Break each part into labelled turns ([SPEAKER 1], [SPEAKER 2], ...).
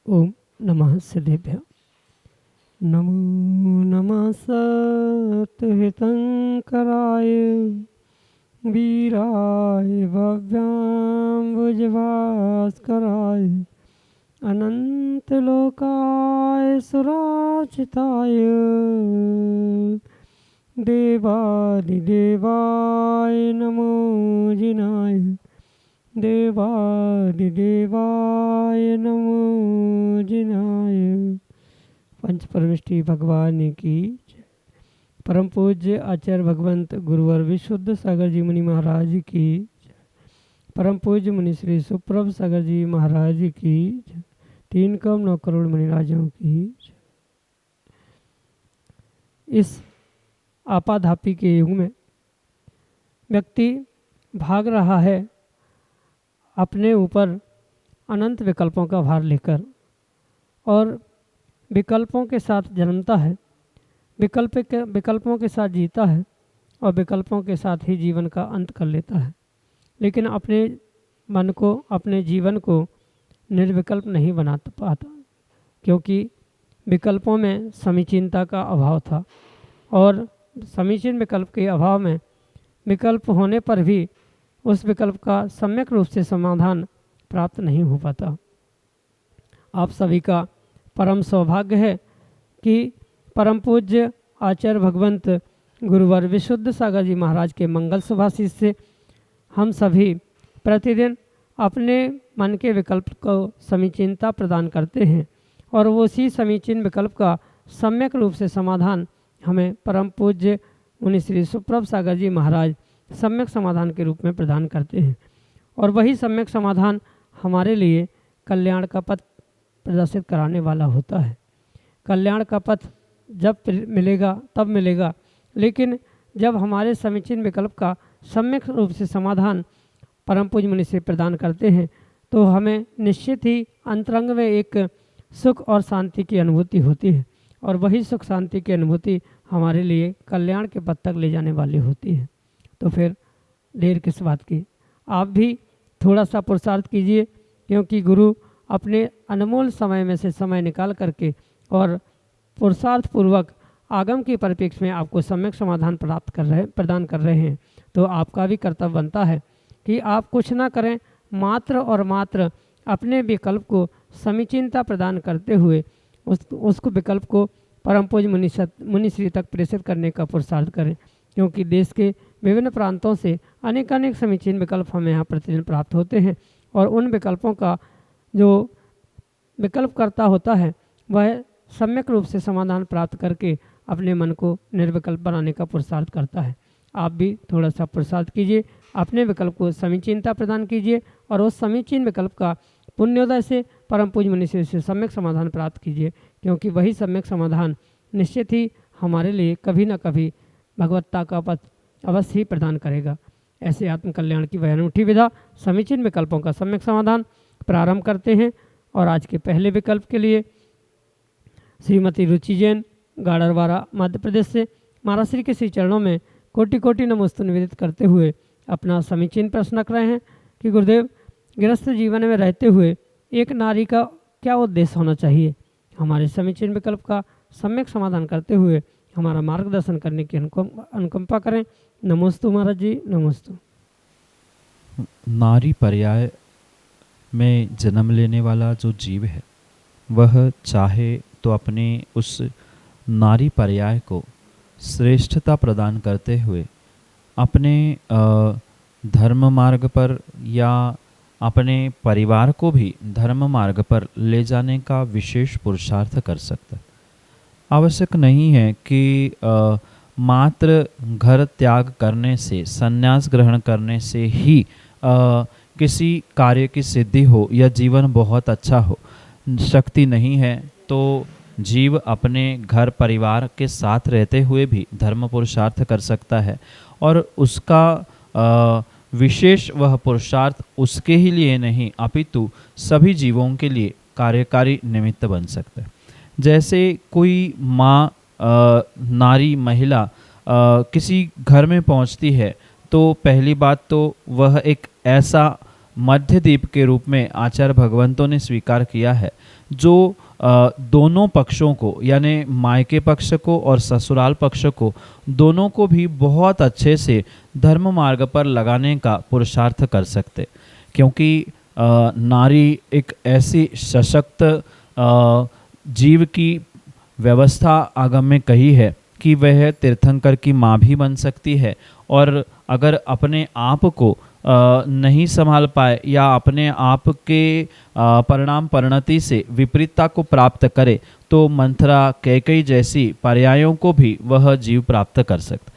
[SPEAKER 1] ओम नमः सिद्धेभ्य। नमो नमः सत्हितंकराय वीराय भव्याम्बुजभास्कराय अनंतलोकाय सुरार्चिताय देवादिदेवाय नमो जिनाय देवादिदेवाय नमो जिनाय। पंच परमेष्टि भगवान की जय। परम पूज्य आचार्य भगवंत गुरुवर विशुद्ध सागर जी मुनि महाराज की जय। परम पूज्य मुनि श्री सुप्रभ सागर जी महाराज की जय। 3 करोड़ 9 करोड़ मुनिराजों की जय। इस आपाधापी के युग में व्यक्ति भाग रहा है अपने ऊपर अनंत विकल्पों का भार लेकर, और विकल्पों के साथ जन्मता है, विकल्पों के साथ जीता है और विकल्पों के साथ ही जीवन का अंत कर लेता है। लेकिन अपने मन को, अपने जीवन को निर्विकल्प नहीं बना पाता, क्योंकि विकल्पों में समीचीनता का अभाव था, और समीचीन विकल्प के अभाव में विकल्प होने पर भी उस विकल्प का सम्यक रूप से समाधान प्राप्त नहीं हो पाता। आप सभी का परम सौभाग्य है कि परम पूज्य आचार्य भगवंत गुरुवर विशुद्ध सागर जी महाराज के मंगल सुभाषित से हम सभी प्रतिदिन अपने मन के विकल्प को समीचीनता प्रदान करते हैं, और वो उसी समीचीन विकल्प का सम्यक रूप से समाधान हमें परम पूज्य मुनि श्री सुप्रभ सागर जी महाराज सम्यक समाधान के रूप में प्रदान करते हैं। और वही सम्यक समाधान हमारे लिए कल्याण का पथ प्रदर्शित कराने वाला होता है। कल्याण का पथ जब मिलेगा तब मिलेगा, लेकिन जब हमारे समीचीन विकल्प का सम्यक रूप से समाधान परम पूज्य मुनि से प्रदान करते हैं, तो हमें निश्चित ही अंतरंग में एक सुख और शांति की अनुभूति होती है, और वही सुख शांति की अनुभूति हमारे लिए कल्याण के पथ तक ले जाने वाली होती है। तो फिर देर किस बात की, आप भी थोड़ा सा पुरुषार्थ कीजिए, क्योंकि गुरु अपने अनमोल समय में से समय निकाल करके और पुरुषार्थ पूर्वक आगम के परिप्रेक्ष्य में आपको सम्यक समाधान प्रदान कर रहे हैं। तो आपका भी कर्तव्य बनता है कि आप कुछ ना करें, मात्र और मात्र अपने विकल्प को समीचीनता प्रदान करते हुए उसको विकल्प को परम पूज्य मुनि श्री तक प्रेषित करने का पुरुषार्थ करें, क्योंकि देश के विभिन्न प्रांतों से अनेक समीचीन विकल्प हमें यहाँ प्रतिदिन प्राप्त होते हैं, और उन विकल्पों का जो विकल्प करता होता है वह सम्यक रूप से समाधान प्राप्त करके अपने मन को निर्विकल्प बनाने का पुरुषार्थ करता है। आप भी थोड़ा सा पुरुषार्थ कीजिए, अपने विकल्प को समीचीनता प्रदान कीजिए, और उस समीचीन विकल्प का पुण्योदय से परम पूज्य मुनि से सम्यक समाधान प्राप्त कीजिए, क्योंकि वही सम्यक समाधान निश्चित ही हमारे लिए कभी न कभी भगवत्ता का पथ अवश्य ही प्रदान करेगा। ऐसे आत्मकल्याण की वह अनूठी विधा समीचीन विकल्पों का सम्यक समाधान प्रारंभ करते हैं। और आज के पहले विकल्प के लिए श्रीमती रुचि जैन, गाड़रवाड़ा, मध्य प्रदेश से महाराज श्री के श्री चरणों में कोटि कोटि नमोस्तु निवेदित करते हुए अपना समीचीन प्रश्न रख रहे हैं कि गुरुदेव, गृहस्थ जीवन में रहते हुए एक नारी का क्या उद्देश्य होना चाहिए? हमारे समीचीन विकल्प का सम्यक समाधान करते हुए हमारा मार्गदर्शन करने की अनुकंपा करें। नमोस्तु महाराज जी, नमोस्तु।
[SPEAKER 2] नारी पर्याय में जन्म लेने वाला जो जीव है वह चाहे तो अपने उस नारी पर्याय को श्रेष्ठता प्रदान करते हुए अपने धर्म मार्ग पर या अपने परिवार को भी धर्म मार्ग पर ले जाने का विशेष पुरुषार्थ कर सकता है। आवश्यक नहीं है कि मात्र घर त्याग करने से, संन्यास ग्रहण करने से ही किसी कार्य की सिद्धि हो या जीवन बहुत अच्छा हो शक्ति नहीं है। तो जीव अपने घर परिवार के साथ रहते हुए भी धर्म पुरुषार्थ कर सकता है, और उसका विशेष वह पुरुषार्थ उसके ही लिए नहीं अपितु सभी जीवों के लिए कार्यकारी निमित्त बन सकता है। जैसे कोई माँ नारी महिला किसी घर में पहुंचती है तो पहली बात तो वह एक ऐसा मध्यद्वीप के रूप में आचार्य भगवंतों ने स्वीकार किया है जो दोनों पक्षों को, यानी मायके पक्ष को और ससुराल पक्ष को, दोनों को भी बहुत अच्छे से धर्म मार्ग पर लगाने का पुरुषार्थ कर सकते। क्योंकि नारी एक ऐसी सशक्त जीव की व्यवस्था आगम में कही है कि वह तीर्थंकर की माँ भी बन सकती है, और अगर अपने आप को नहीं संभाल पाए या अपने आप के परिणाम परिणति से विपरीतता को प्राप्त करे तो मंथरा कैकेयी जैसी पर्यायों को भी वह जीव प्राप्त कर सकता।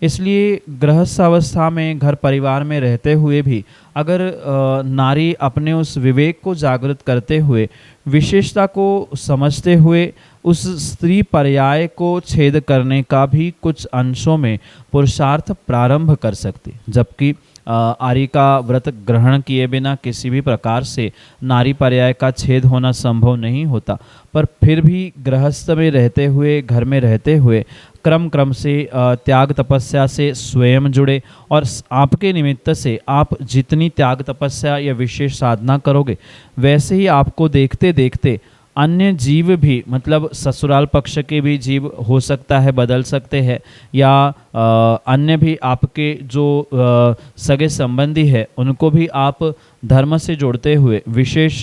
[SPEAKER 2] इसलिए गृहस्थ अवस्था में घर परिवार में रहते हुए भी अगर नारी अपने उस विवेक को जागृत करते हुए, विशेषता को समझते हुए उस स्त्री पर्याय को छेद करने का भी कुछ अंशों में पुरुषार्थ प्रारंभ कर सकती। जबकि आर्य का व्रत ग्रहण किए बिना किसी भी प्रकार से नारी पर्याय का छेद होना संभव नहीं होता, पर फिर भी गृहस्थ में रहते हुए, घर में रहते हुए क्रम क्रम से त्याग तपस्या से स्वयं जुड़े, और आपके निमित्त से आप जितनी त्याग तपस्या या विशेष साधना करोगे वैसे ही आपको देखते देखते अन्य जीव भी, मतलब ससुराल पक्ष के भी जीव हो सकता है बदल सकते हैं, या अन्य भी आपके जो सगे संबंधी है उनको भी आप धर्म से जोड़ते हुए विशेष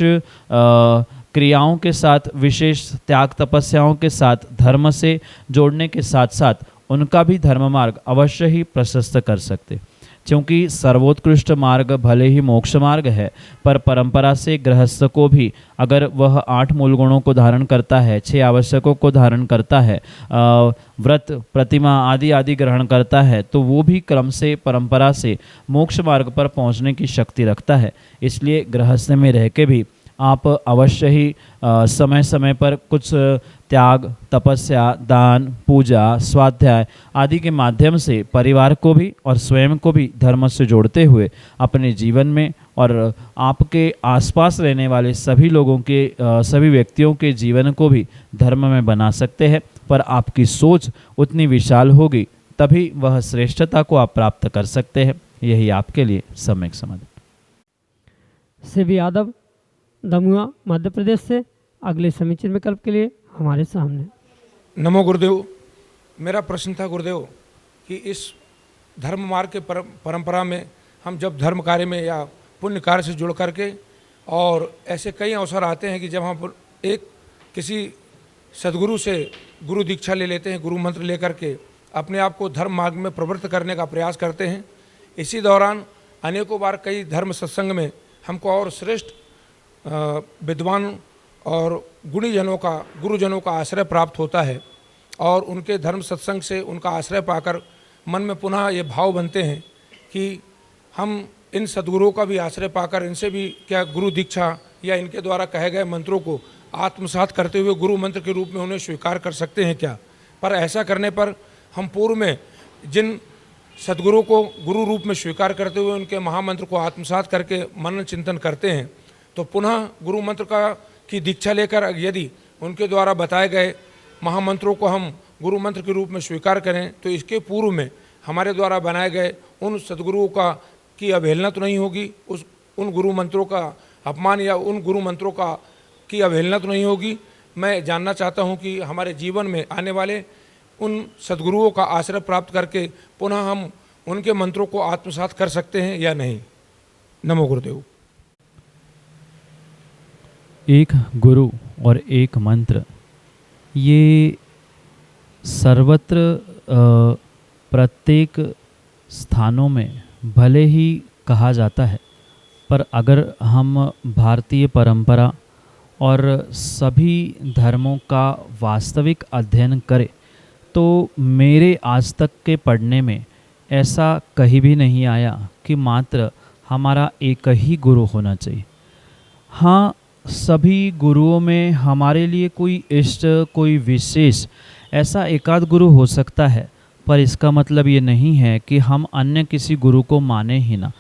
[SPEAKER 2] क्रियाओं के साथ, विशेष त्याग तपस्याओं के साथ धर्म से जोड़ने के साथ साथ उनका भी धर्म मार्ग अवश्य ही प्रशस्त कर सकते। क्योंकि सर्वोत्कृष्ट मार्ग भले ही मोक्ष मार्ग है, पर परंपरा से गृहस्थ को भी अगर वह 8 मूल गुणों को धारण करता है, 6 आवश्यकों को धारण करता है, व्रत प्रतिमा आदि आदि ग्रहण करता है, तो वो भी क्रम से परंपरा से मोक्ष मार्ग पर पहुंचने की शक्ति रखता है। इसलिए गृहस्थ में रह के भी आप अवश्य ही समय समय पर कुछ त्याग तपस्या, दान, पूजा, स्वाध्याय आदि के माध्यम से परिवार को भी और स्वयं को भी धर्म से जोड़ते हुए अपने जीवन में और आपके आसपास रहने वाले सभी लोगों के, सभी व्यक्तियों के जीवन को भी धर्म में बना सकते हैं। पर आपकी सोच उतनी विशाल होगी तभी वह श्रेष्ठता को आप प्राप्त कर सकते हैं। यही आपके लिए सम्यक समाधान।
[SPEAKER 1] शिव यादव, दमुआ, मध्य प्रदेश से अगले समीचीन विकल्प के लिए हमारे सामने।
[SPEAKER 3] नमो गुरुदेव। मेरा प्रश्न था गुरुदेव कि इस धर्म मार्ग के परंपरा में हम जब धर्म कार्य में या पुण्य कार्य से जुड़ करके, और ऐसे कई अवसर आते हैं कि जब हम एक किसी सदगुरु से गुरु दीक्षा ले लेते हैं, गुरु मंत्र लेकर के अपने आप को धर्म मार्ग में प्रवृत्त करने का प्रयास करते हैं। इसी दौरान अनेकों बार कई धर्म सत्संग में हमको और श्रेष्ठ विद्वान और गुणीजनों का, गुरुजनों का आश्रय प्राप्त होता है, और उनके धर्म सत्संग से उनका आश्रय पाकर मन में पुनः ये भाव बनते हैं कि हम इन सद्गुरुओं का भी आश्रय पाकर इनसे भी क्या गुरु दीक्षा या इनके द्वारा कहे गए मंत्रों को आत्मसात करते हुए गुरु मंत्र के रूप में उन्हें स्वीकार कर सकते हैं क्या? पर ऐसा करने पर हम पूर्व में जिन सद्गुरुओं को गुरु रूप में स्वीकार करते हुए उनके महामंत्र को आत्मसात करके मनन चिंतन करते हैं, तो पुनः गुरु मंत्र की दीक्षा लेकर यदि उनके द्वारा बताए गए महामंत्रों को हम गुरु मंत्र के रूप में स्वीकार करें, तो इसके पूर्व में हमारे द्वारा बनाए गए उन सद्गुरुओं की अवहेलना तो नहीं होगी, उन गुरु मंत्रों का अपमान या उन गुरु मंत्रों की अवहेलना तो नहीं होगी। मैं जानना चाहता हूं कि हमारे जीवन में आने वाले उन सद्गुरुओं का आश्रय प्राप्त करके पुनः हम उनके मंत्रों को आत्मसात कर सकते हैं या नहीं। नमो गुरुदेव।
[SPEAKER 2] एक गुरु और एक मंत्र, ये सर्वत्र प्रत्येक स्थानों में भले ही कहा जाता है, पर अगर हम भारतीय परंपरा और सभी धर्मों का वास्तविक अध्ययन करें तो मेरे आज तक के पढ़ने में ऐसा कहीं भी नहीं आया कि मात्र हमारा एक ही गुरु होना चाहिए। हाँ, सभी गुरुओं में हमारे लिए कोई इष्ट, कोई विशेष ऐसा एकाध गुरु हो सकता है, पर इसका मतलब ये नहीं है कि हम अन्य किसी गुरु को माने ही ना,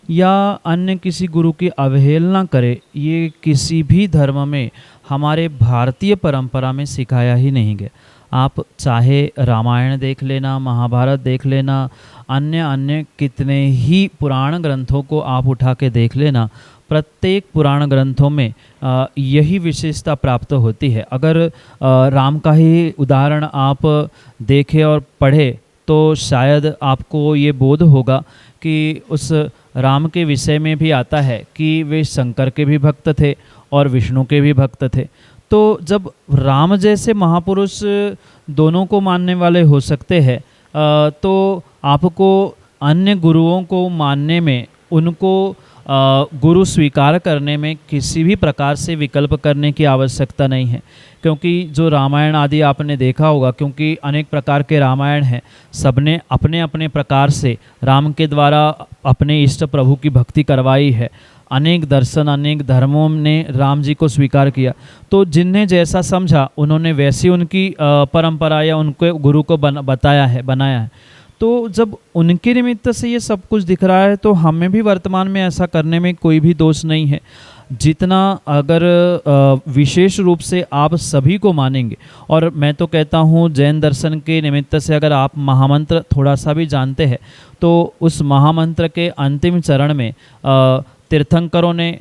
[SPEAKER 2] या अन्य किसी गुरु की अवहेलना करें। ये किसी भी धर्म में, हमारे भारतीय परंपरा में सिखाया ही नहीं गया। आप चाहे रामायण देख लेना, महाभारत देख लेना, अन्य अन्य कितने ही पुराण ग्रंथों को आप उठा के देख लेना, प्रत्येक पुराण ग्रंथों में यही विशेषता प्राप्त होती है। अगर राम का ही उदाहरण आप देखें और पढ़े तो शायद आपको ये बोध होगा कि उस राम के विषय में भी आता है कि वे शंकर के भी भक्त थे और विष्णु के भी भक्त थे। तो जब राम जैसे महापुरुष दोनों को मानने वाले हो सकते हैं, तो आपको अन्य गुरुओं को मानने में, उनको गुरु स्वीकार करने में किसी भी प्रकार से विकल्प करने की आवश्यकता नहीं है। क्योंकि जो रामायण आदि आपने देखा होगा, क्योंकि अनेक प्रकार के रामायण हैं, सबने अपने अपने प्रकार से राम के द्वारा अपने इष्ट प्रभु की भक्ति करवाई है। अनेक दर्शन, अनेक धर्मों ने राम जी को स्वीकार किया। तो जिनने जैसा समझा उन्होंने वैसी उनकी परंपरा या उनके गुरु को बनाया है। तो जब उनके निमित्त से ये सब कुछ दिख रहा है, तो हमें भी वर्तमान में ऐसा करने में कोई भी दोष नहीं है। जितना अगर विशेष रूप से आप सभी को मानेंगे, और मैं तो कहता हूँ जैन दर्शन के निमित्त से अगर आप महामंत्र थोड़ा सा भी जानते हैं, तो उस महामंत्र के अंतिम चरण में तीर्थंकरों ने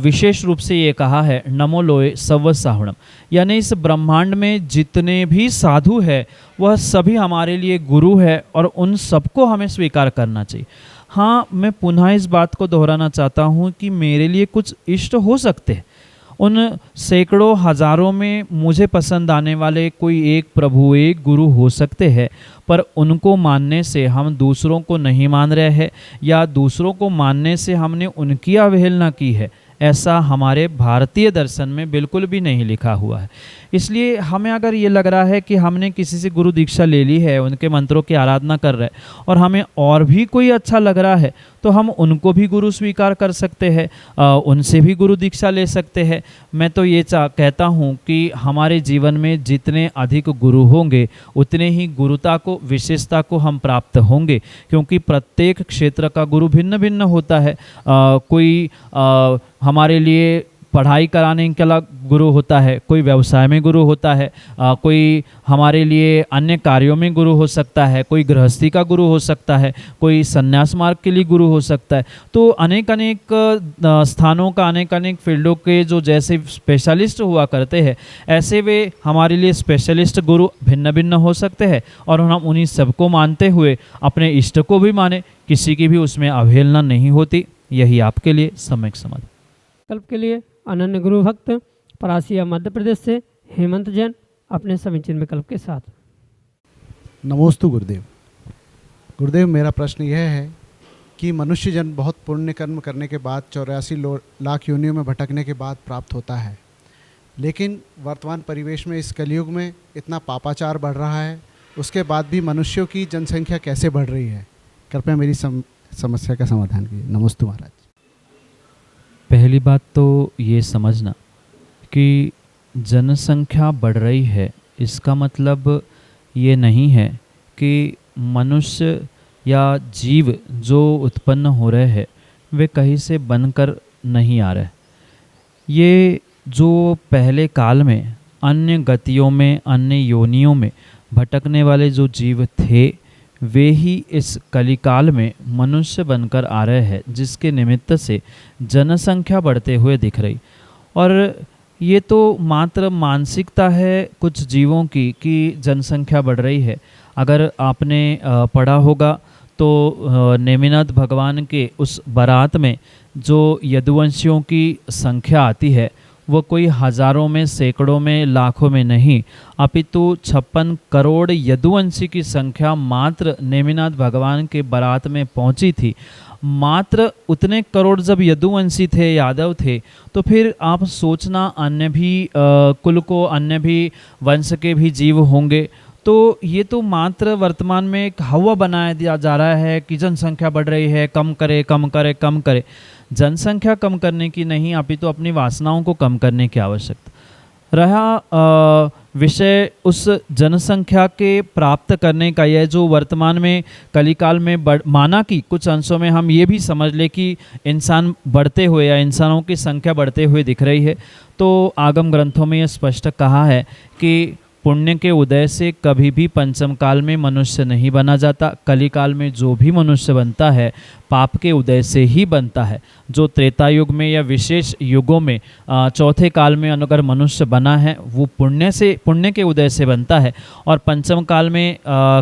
[SPEAKER 2] विशेष रूप से ये कहा है, नमो लोए सव साहुणम, यानी इस ब्रह्मांड में जितने भी साधु है वह सभी हमारे लिए गुरु है और उन सबको हमें स्वीकार करना चाहिए। हाँ, मैं पुनः इस बात को दोहराना चाहता हूँ कि मेरे लिए कुछ इष्ट हो सकते हैं, उन सैकड़ों हजारों में मुझे पसंद आने वाले कोई एक प्रभु, एक गुरु हो सकते हैं, पर उनको मानने से हम दूसरों को नहीं मान रहे हैं, या दूसरों को मानने से हमने उनकी अवहेलना की है, ऐसा हमारे भारतीय दर्शन में बिल्कुल भी नहीं लिखा हुआ है। इसलिए हमें अगर ये लग रहा है कि हमने किसी से गुरु दीक्षा ले ली है, उनके मंत्रों की आराधना कर रहे हैं, और हमें और भी कोई अच्छा लग रहा है, तो हम उनको भी गुरु स्वीकार कर सकते हैं, उनसे भी गुरु दीक्षा ले सकते हैं। मैं तो ये कहता हूँ कि हमारे जीवन में जितने अधिक गुरु होंगे, उतने ही गुरुता को, विशेषता को हम प्राप्त होंगे, क्योंकि प्रत्येक क्षेत्र का गुरु भिन्न भिन्न होता है। कोई हमारे लिए पढ़ाई कराने के लिए गुरु होता है, कोई व्यवसाय में गुरु होता है, कोई हमारे लिए अन्य कार्यों में गुरु हो सकता है, कोई गृहस्थी का गुरु हो सकता है, कोई संन्यास मार्ग के लिए गुरु हो सकता है। तो अनेक अनेक स्थानों का, अनेक अनेक फील्डों के जो जैसे स्पेशलिस्ट हुआ करते हैं, ऐसे वे हमारे लिए स्पेशलिस्ट गुरु भिन्न भिन्न हो सकते हैं, और हम उन्हीं सबको मानते हुए अपने इष्ट को भी माने, किसी की भी उसमें अवहेलना नहीं होती। यही आपके लिए सम्यक समाधान।
[SPEAKER 1] कल्प के लिए अनन्य गुरु भक्त परासिया मध्य प्रदेश से हेमंत जैन अपने समीचीन विकल्प के साथ।
[SPEAKER 4] नमोस्तु गुरुदेव। गुरुदेव, मेरा प्रश्न यह है कि मनुष्य जन्म बहुत पुण्य कर्म करने के बाद 84 लाख योनियों में भटकने के बाद प्राप्त होता है, लेकिन वर्तमान परिवेश में इस कलयुग में इतना पापाचार बढ़ रहा है, उसके बाद भी मनुष्यों की जनसंख्या कैसे बढ़ रही है? कृपया मेरी समस्या का समाधान कीजिए। नमस्ते महाराज।
[SPEAKER 2] पहली बात तो ये समझना कि जनसंख्या बढ़ रही है, इसका मतलब ये नहीं है कि मनुष्य या जीव जो उत्पन्न हो रहे हैं वे कहीं से बनकर नहीं आ रहे। ये जो पहले काल में अन्य गतियों में, अन्य योनियों में भटकने वाले जो जीव थे, वे ही इस कलिकाल में मनुष्य बनकर आ रहे हैं, जिसके निमित्त से जनसंख्या बढ़ते हुए दिख रही। और ये तो मात्र मानसिकता है कुछ जीवों की कि जनसंख्या बढ़ रही है। अगर आपने पढ़ा होगा तो नेमिनाथ भगवान के उस बारात में जो यदुवंशियों की संख्या आती है, वो कोई हजारों में, सैकड़ों में, लाखों में नहीं, अपितु 56 करोड़ यदुवंशी की संख्या मात्र नेमिनाथ भगवान के बारात में पहुंची थी। मात्र उतने करोड़ जब यदुवंशी थे, यादव थे, तो फिर आप सोचना अन्य भी कुल को, अन्य भी वंश के भी जीव होंगे, तो ये तो मात्र वर्तमान में एक हवा बनाया दिया जा रहा है कि जनसंख्या बढ़ रही है, कम करे कम करे कम करे। जनसंख्या कम करने की नहीं, अपितु अपनी वासनाओं को कम करने की आवश्यकता। रहा विषय उस जनसंख्या के प्राप्त करने का, यह जो वर्तमान में कलिकाल में माना कि कुछ अंशों में हम ये भी समझ ले कि इंसान बढ़ते हुए या इंसानों की संख्या बढ़ते हुए दिख रही है, तो आगम ग्रंथों में यह स्पष्ट कहा है कि पुण्य के उदय से कभी भी पंचम काल में मनुष्य नहीं बना जाता। कलिकाल में जो भी मनुष्य बनता है पाप के उदय से ही बनता है। जो त्रेता युग में या विशेष युगों में चौथे काल में अगर मनुष्य बना है वो पुण्य के उदय से बनता है, और पंचम काल में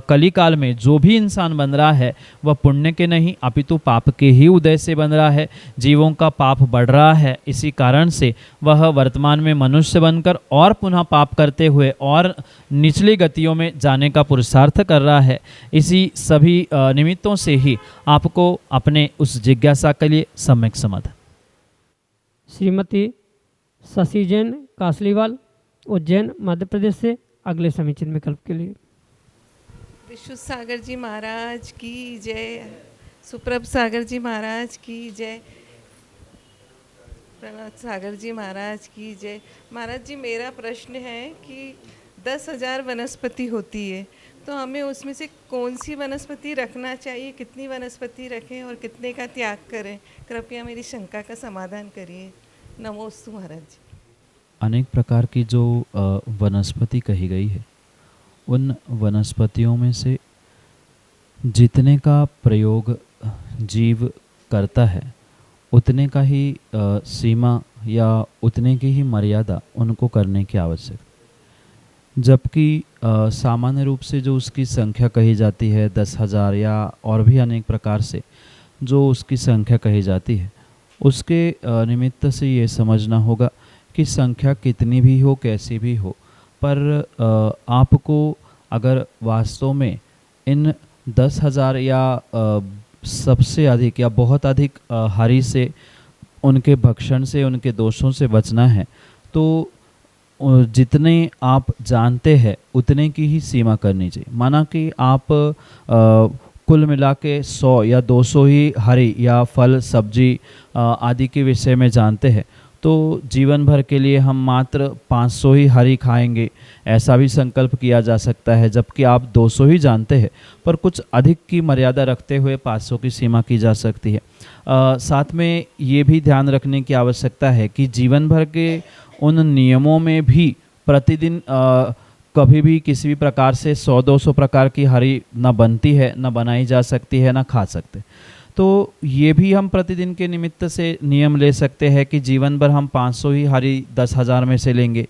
[SPEAKER 2] कली काल में जो भी इंसान बन रहा है वह पुण्य के नहीं अपितु पाप के ही उदय से बन रहा है। जीवों का पाप बढ़ रहा है, इसी कारण से वह वर्तमान में मनुष्य बनकर और पुनः पाप करते हुए और निचली गतियों में जाने का पुरुषार्थ कर रहा है। इसी सभी निमित्तों से ही आपको अपने उस जिज्ञासा के लिए सम्यक समाधान।
[SPEAKER 1] श्रीमती शशि जैन कासलीवाल, उज्जैन मध्य प्रदेश से अगले समीचीन विकल्प के लिए।
[SPEAKER 5] विश्व सागर जी महाराज की जय, सुप्रभ सागर जी महाराज की जय, प्रणाम सागर जी महाराज की जय। महाराज जी, मेरा प्रश्न है कि 10,000 वनस्पति होती है, तो हमें उसमें से कौन सी वनस्पति रखना चाहिए, कितनी वनस्पति रखें और कितने का त्याग करें? कृपया मेरी शंका का समाधान करिए। नमोस्तु महाराज जी।
[SPEAKER 2] अनेक प्रकार की जो वनस्पति कही गई है, उन वनस्पतियों में से जितने का प्रयोग जीव करता है उतने का ही सीमा या उतने की ही मर्यादा उनको करने की आवश्यकता। जबकि सामान्य रूप से जो उसकी संख्या कही जाती है 10,000 या और भी अनेक प्रकार से जो उसकी संख्या कही जाती है, उसके निमित्त से ये समझना होगा कि संख्या कितनी भी हो, कैसी भी हो, पर आपको अगर वास्तव में इन 10,000 या सबसे अधिक या बहुत अधिक हरि से, उनके भक्षण से, उनके दोषों से बचना है, तो जितने आप जानते हैं उतने की ही सीमा करनी चाहिए। माना कि आप कुल मिला के 100 या 200 ही हरी या फल सब्जी आदि के विषय में जानते हैं, तो जीवन भर के लिए हम मात्र 500 ही हरी खाएंगे, ऐसा भी संकल्प किया जा सकता है। जबकि आप 200 ही जानते हैं, पर कुछ अधिक की मर्यादा रखते हुए 500 की सीमा की जा सकती है। साथ में ये भी ध्यान रखने की आवश्यकता है कि जीवन भर के उन नियमों में भी प्रतिदिन कभी भी किसी भी प्रकार से 100-200 प्रकार की हरी न बनती है, न बनाई जा सकती है, न खा सकते। तो ये भी हम प्रतिदिन के निमित्त से नियम ले सकते हैं कि जीवन भर हम 500 ही हरी 10,000 में से लेंगे।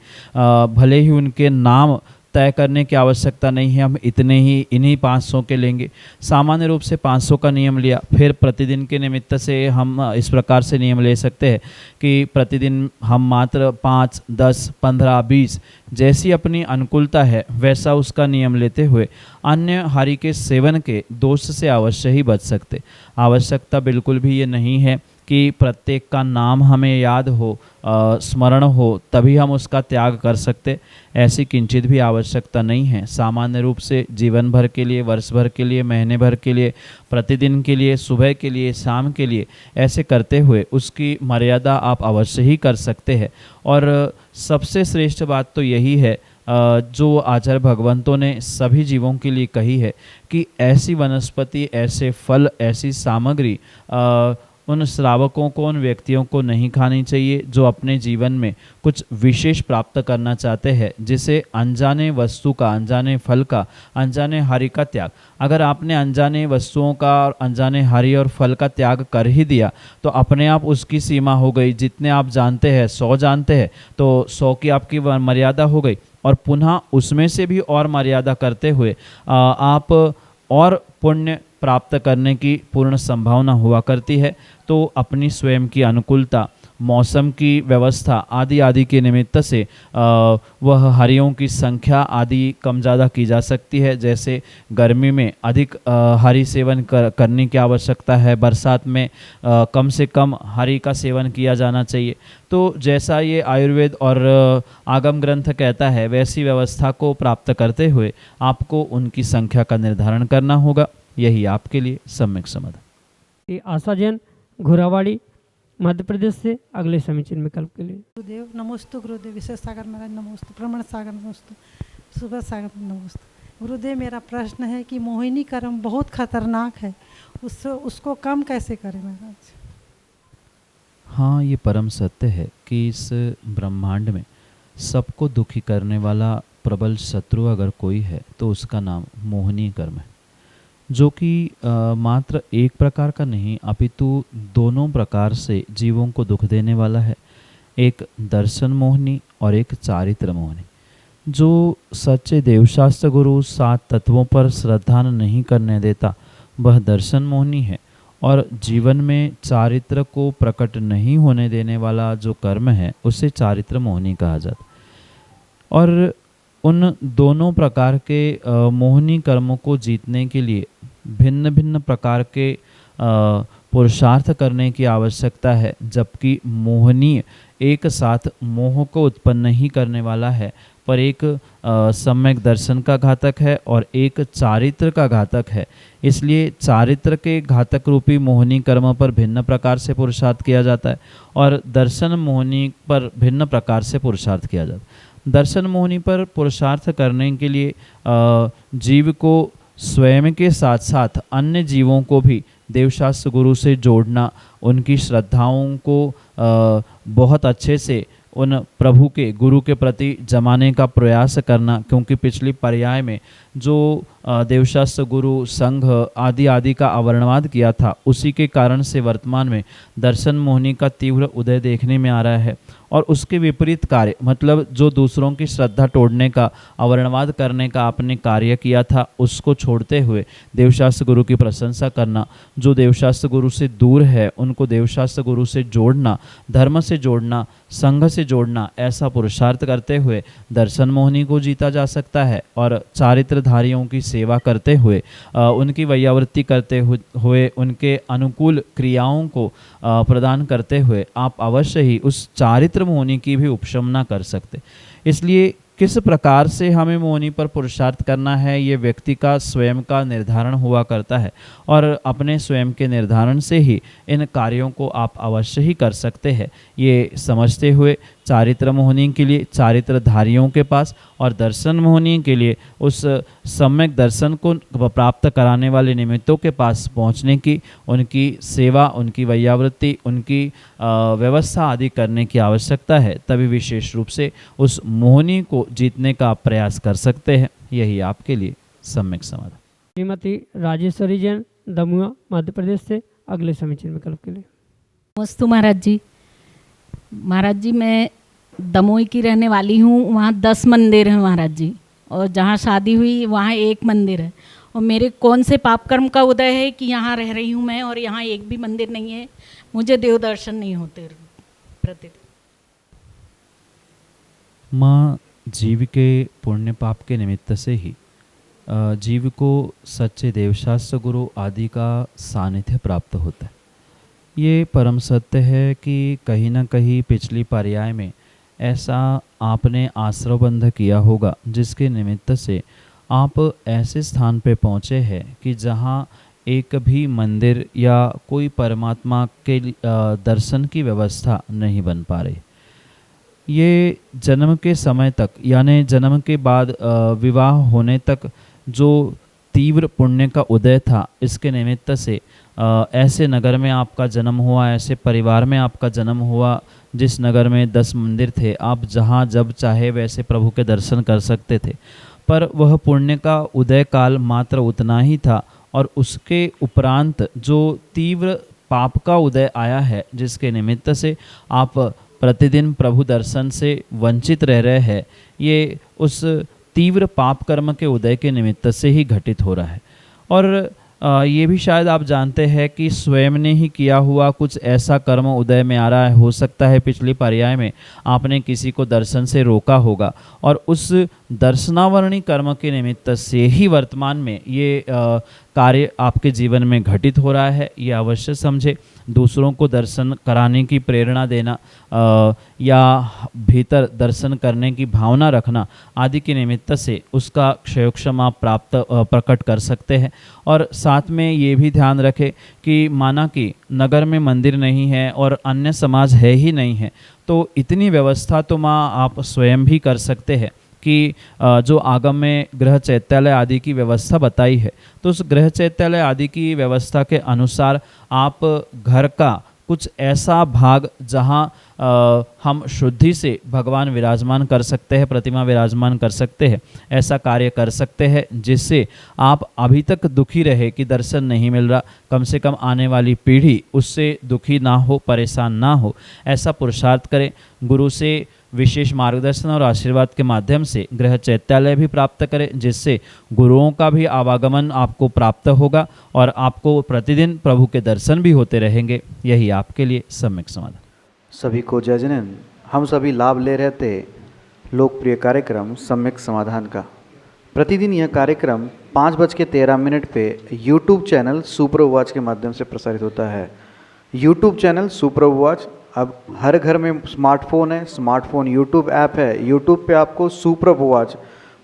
[SPEAKER 2] भले ही उनके नाम तय करने की आवश्यकता नहीं है, हम इतने ही इन्हीं 500 के लेंगे। सामान्य रूप से 500 का नियम लिया, फिर प्रतिदिन के निमित्त से हम इस प्रकार से नियम ले सकते हैं कि प्रतिदिन हम मात्र 5, 10, 15, 20 जैसी अपनी अनुकूलता है वैसा उसका नियम लेते हुए अन्य हरि के सेवन के दोष से अवश्य ही बच सकते। आवश्यकता बिल्कुल भी ये नहीं है कि प्रत्येक का नाम हमें याद हो, स्मरण हो, तभी हम उसका त्याग कर सकते। ऐसी किंचित भी आवश्यकता नहीं है। सामान्य रूप से जीवन भर के लिए, वर्ष भर के लिए, महीने भर के लिए, प्रतिदिन के लिए, सुबह के लिए, शाम के लिए, ऐसे करते हुए उसकी मर्यादा आप अवश्य ही कर सकते हैं। और सबसे श्रेष्ठ बात तो यही है जो आचार्य भगवंतों ने सभी जीवों के लिए कही है कि ऐसी वनस्पति, ऐसे फल, ऐसी सामग्री उन श्रावकों को, उन व्यक्तियों को नहीं खानी चाहिए जो अपने जीवन में कुछ विशेष प्राप्त करना चाहते हैं, जिसे अनजाने वस्तु का, अनजाने फल का, अनजाने हरि का त्याग। अगर आपने अनजाने वस्तुओं का और अनजाने हरि और फल का त्याग कर ही दिया तो अपने आप उसकी सीमा हो गई। जितने आप जानते हैं, 100 जानते हैं, तो 100 की आपकी मर्यादा हो गई, और पुनः उसमें से भी और मर्यादा करते हुए आप और पुण्य प्राप्त करने की पूर्ण संभावना हुआ करती है। तो अपनी स्वयं की अनुकूलता मौसम की व्यवस्था आदि आदि के निमित्त से वह हरियों की संख्या आदि कम ज़्यादा की जा सकती है। जैसे गर्मी में अधिक हरी सेवन करने की आवश्यकता है, बरसात में कम से कम हरी का सेवन किया जाना चाहिए। तो जैसा ये आयुर्वेद और आगम ग्रंथ कहता है वैसी व्यवस्था को प्राप्त करते हुए आपको उनकी संख्या का निर्धारण करना होगा। यही आपके लिए सम्यक समाधान।
[SPEAKER 1] ये आशा जैन घोरावाड़ी मध्य प्रदेश से अगले समीचीन विकल्प के लिए।
[SPEAKER 6] गुरुदेव नमोस्तु। गुरुदेव विशेष सागर महाराज नमोस्तु। प्रमण सागर नमोस्तु। सुबह सागर नमोस्तु। गुरुदेव मेरा प्रश्न है कि मोहिनी कर्म बहुत खतरनाक है, उसको कम कैसे करें महाराज?
[SPEAKER 2] हाँ, ये परम सत्य है कि इस ब्रह्मांड में सबको दुखी करने वाला प्रबल शत्रु अगर कोई है तो उसका नाम मोहिनी कर्म है, जो कि मात्र एक प्रकार का नहीं अपितु दोनों प्रकार से जीवों को दुख देने वाला है। एक दर्शन मोहिनी और एक चारित्र मोहिनी। जो सच्चे देवशास्त्र गुरु 7 तत्वों पर श्रद्धा नहीं करने देता वह दर्शन मोहिनी है, और जीवन में चारित्र को प्रकट नहीं होने देने वाला जो कर्म है उसे चारित्र मोहिनी कहा जाता। और उन दोनों प्रकार के मोहिनी कर्मों को जीतने के लिए भिन्न भिन्न प्रकार के पुरुषार्थ करने की आवश्यकता है। जबकि मोहिनी एक साथ मोह को उत्पन्न नहीं करने वाला है, पर एक सम्यक दर्शन का घातक है और एक चारित्र का घातक है। इसलिए चारित्र के घातक रूपी मोहिनी कर्म पर भिन्न प्रकार से पुरुषार्थ किया जाता है और दर्शन मोहिनी पर भिन्न प्रकार से पुरुषार्थ किया जाता है। दर्शन मोहिनी पर पुरुषार्थ करने के लिए जीव को स्वयं के साथ साथ अन्य जीवों को भी देवशास्त्र गुरु से जोड़ना, उनकी श्रद्धाओं को बहुत अच्छे से उन प्रभु के गुरु के प्रति जमाने का प्रयास करना। क्योंकि पिछली पर्याय में जो देवशास्त्र गुरु संघ आदि आदि का अवर्णवाद किया था, उसी के कारण से वर्तमान में दर्शन मोहिनी का तीव्र उदय देखने में आ रहा है। और उसके विपरीत कार्य, मतलब जो दूसरों की श्रद्धा तोड़ने का, अवर्णवाद करने का आपने कार्य किया था, उसको छोड़ते हुए देवशास्त्र गुरु की प्रशंसा करना। जो देवशास्त्र गुरु से दूर है उनको देवशास्त्र गुरु से जोड़ना, धर्म से जोड़ना, संघ से जोड़ना, ऐसा पुरुषार्थ करते हुए दर्शन मोहिनी को जीता जा सकता है। और चारित्रधारियों की सेवा करते हुए, उनकी वैयावृत्ति करते हुए, उनके अनुकूल क्रियाओं को प्रदान करते हुए आप अवश्य ही उस चारित्र मोहिनी की भी उपशमना कर सकते। इसलिए किस प्रकार से हमें मोहिनी पर पुरुषार्थ करना है, ये व्यक्ति का स्वयं का निर्धारण हुआ करता है, और अपने स्वयं के निर्धारण से ही इन कार्यों को आप अवश्य ही कर सकते हैं। ये समझते हुए चारित्र मोहिनी के लिए चारित्रधारियों के पास और दर्शन मोहिनी के लिए उस सम्यक दर्शन को प्राप्त कराने वाले निमित्तों के पास पहुंचने की, उनकी सेवा, उनकी वैयावृत्ति, उनकी व्यवस्था आदि करने की आवश्यकता है। तभी विशेष रूप से उस मोहिनी को जीतने का आप प्रयास कर सकते हैं। यही आपके लिए सम्यक समाधान।
[SPEAKER 1] श्रीमती राजेश्वरी जैन दमुआ मध्य प्रदेश से अगले समीचीन विकल्प के लिए।
[SPEAKER 7] नमस्ते महाराज जी। महाराज जी, मैं दमोई की रहने वाली हूँ। वहाँ 10 मंदिर हैं महाराज जी, और जहाँ शादी हुई वहाँ 1 मंदिर है। और मेरे कौन से पाप कर्म का उदय है कि यहाँ रह रही हूँ मैं और यहाँ एक भी मंदिर नहीं है, मुझे देव दर्शन नहीं होते प्रतिदिन।
[SPEAKER 2] माँ, जीव के पुण्य पाप के निमित्त से ही जीव को सच्चे देवशास्त्र गुरु आदि का सानिध्य प्राप्त होता है। ये परम सत्य है कि कहीं ना कहीं पिछली पर्याय में ऐसा आपने आश्रयबंध किया होगा, जिसके निमित्त से आप ऐसे स्थान पे पहुँचे हैं कि जहाँ एक भी मंदिर या कोई परमात्मा के दर्शन की व्यवस्था नहीं बन पा रही। ये जन्म के समय तक, यानी जन्म के बाद विवाह होने तक जो तीव्र पुण्य का उदय था, इसके निमित्त से ऐसे नगर में आपका जन्म हुआ, ऐसे परिवार में आपका जन्म हुआ जिस नगर में 10 मंदिर थे। आप जहाँ जब चाहे वैसे प्रभु के दर्शन कर सकते थे, पर वह पुण्य का उदय काल मात्र उतना ही था। और उसके उपरांत जो तीव्र पाप का उदय आया है, जिसके निमित्त से आप प्रतिदिन प्रभु दर्शन से वंचित रह रहे हैं, ये उस तीव्र पाप कर्म के उदय के निमित्त से ही घटित हो रहा है। और ये भी शायद आप जानते हैं कि स्वयं ने ही किया हुआ कुछ ऐसा कर्म उदय में आ रहा है। हो सकता है पिछली पर्याय में आपने किसी को दर्शन से रोका होगा और उस दर्शनावरणी कर्म के निमित्त से ही वर्तमान में ये कार्य आपके जीवन में घटित हो रहा है। ये अवश्य समझे। दूसरों को दर्शन कराने की प्रेरणा देना या भीतर दर्शन करने की भावना रखना आदि के निमित्त से उसका क्षयोक्षम आप प्रकट कर सकते हैं। और साथ में ये भी ध्यान रखें कि माना कि नगर में मंदिर नहीं है और अन्य समाज है ही नहीं है, तो इतनी व्यवस्था तो माँ आप स्वयं भी कर सकते हैं कि जो आगम में गृह चैत्यालय आदि की व्यवस्था बताई है, तो उस गृह चैत्यालय आदि की व्यवस्था के अनुसार आप घर का कुछ ऐसा भाग जहाँ हम शुद्धि से भगवान विराजमान कर सकते हैं, प्रतिमा विराजमान कर सकते हैं, ऐसा कार्य कर सकते हैं जिससे आप अभी तक दुखी रहे कि दर्शन नहीं मिल रहा, कम से कम आने वाली पीढ़ी उससे दुखी ना हो, परेशान ना हो, ऐसा पुरुषार्थ करें। गुरु से विशेष मार्गदर्शन और आशीर्वाद के माध्यम से गृह चैत्यालय भी प्राप्त करें, जिससे गुरुओं का भी आवागमन आपको प्राप्त होगा और आपको प्रतिदिन प्रभु के दर्शन भी होते रहेंगे। यही आपके लिए सम्यक समाधान।
[SPEAKER 8] सभी को जय जिनेन्द्र। हम सभी लाभ ले रहे थे लोकप्रिय कार्यक्रम सम्यक समाधान का। प्रतिदिन यह कार्यक्रम 5:13 पे यूट्यूब चैनल सुप्रभुवाच के माध्यम से प्रसारित होता है। यूट्यूब चैनल सुप्रभुवाच अब हर घर में स्मार्टफोन है, स्मार्टफोन यूट्यूब ऐप है। यूट्यूब पे आपको सुप्रभुवाच,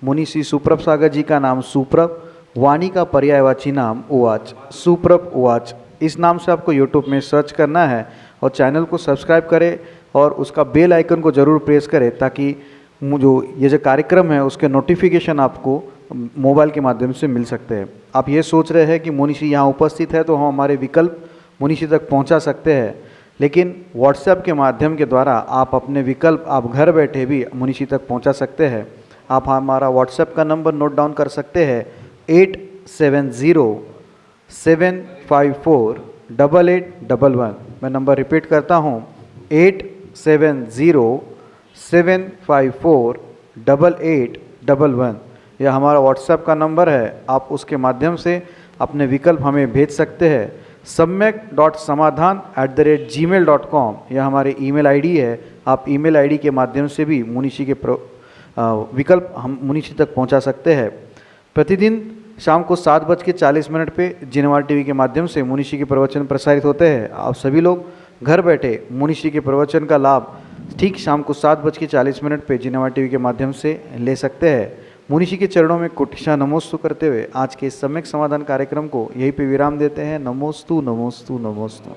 [SPEAKER 8] मुनि श्री सुप्रभ सागर जी का नाम सुप्रभ, वाणी का पर्यायवाची नाम उवाच, सुप्रभ उवाच, इस नाम से आपको यूट्यूब में सर्च करना है और चैनल को सब्सक्राइब करें और उसका बेल आइकन को ज़रूर प्रेस करें ताकि ये जो कार्यक्रम है उसके नोटिफिकेशन आपको मोबाइल के माध्यम से मिल सकते हैं। आप ये सोच रहे हैं कि मुनि श्री यहाँ उपस्थित है तो हम हमारे विकल्प मुनि श्री तक पहुँचा सकते हैं, लेकिन व्हाट्सएप के माध्यम के द्वारा आप अपने विकल्प आप घर बैठे भी मुनि श्री तक पहुँचा सकते हैं। आप हमारा व्हाट्सएप का नंबर नोट डाउन कर सकते हैं 8707548811। मैं नंबर रिपीट करता हूँ 8707548811। यह हमारा व्हाट्सएप का नंबर है। आप उसके माध्यम से अपने विकल्प हमें भेज सकते हैं। samyak.samadhan@gmail.com यह हमारे ईमेल आईडी है। आप ईमेल आईडी के माध्यम से भी मुनिषी के विकल्प हम मुनिषी तक पहुंचा सकते हैं। प्रतिदिन शाम को 7:40 पे जिनेवार टीवी के माध्यम से मुनिषी के प्रवचन प्रसारित होते हैं। आप सभी लोग घर बैठे मुनिषी के प्रवचन का लाभ ठीक शाम को 7:40 पे जिनेवार टीवी के माध्यम से ले सकते हैं। मुनिषी के चरणों में कोटिशा नमोस्तु करते हुए आज के सम्यक समाधान कार्यक्रम को यहीं पे विराम देते हैं। नमोस्तु नमोस्तु नमोस्तु।